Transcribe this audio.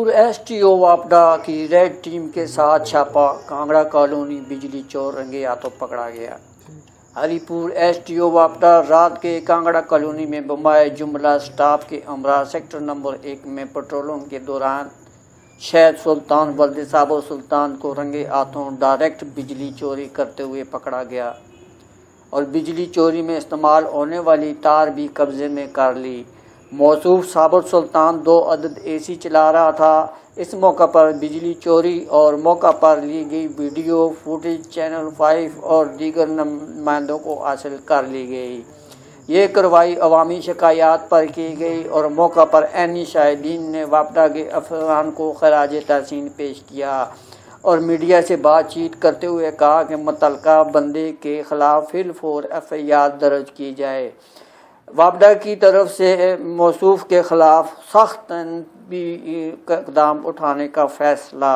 پور S T O واپڈا کی red team کے ساتھ چھاپا، کانگڑا کالونی بجلی چور رنگے ہاتھوں پکڑا گیا۔ ہری پور ایس ٹی او واپڈا رات کے کانگڑا کالونی میں بمبائے جملہ سٹاف کے ہمراہ سیکٹر نمبر 1 میں پیٹرولنگ کے دوران شہد سلطان ولد صابر سلطان کو رنگے ہاتھوں ڈائریکٹ بجلی چوری کرتے ہوئے پکڑا گیا اور بجلی چوری میں استعمال ہونے والی تار بھی قبضے میں کر لی۔ موصوف صابر سلطان 2 عدد اے سی چلا رہا تھا۔ اس موقع پر بجلی چوری اور موقع پر لی گئی ویڈیو فوٹیج چینل 5 اور دیگر نمائندوں کو حاصل کر لی گئی۔ یہ کارروائی عوامی شکایات پر کی گئی اور موقع پر عینی شاہدین نے واپڈا کے افسران کو خراج تحسین پیش کیا اور میڈیا سے بات چیت کرتے ہوئے کہا کہ متعلقہ بندے کے خلاف فی الفور FIR درج کی جائے۔ واپڈا کی طرف سے موصوف کے خلاف سخت تنبیہی اقدام اٹھانے کا فیصلہ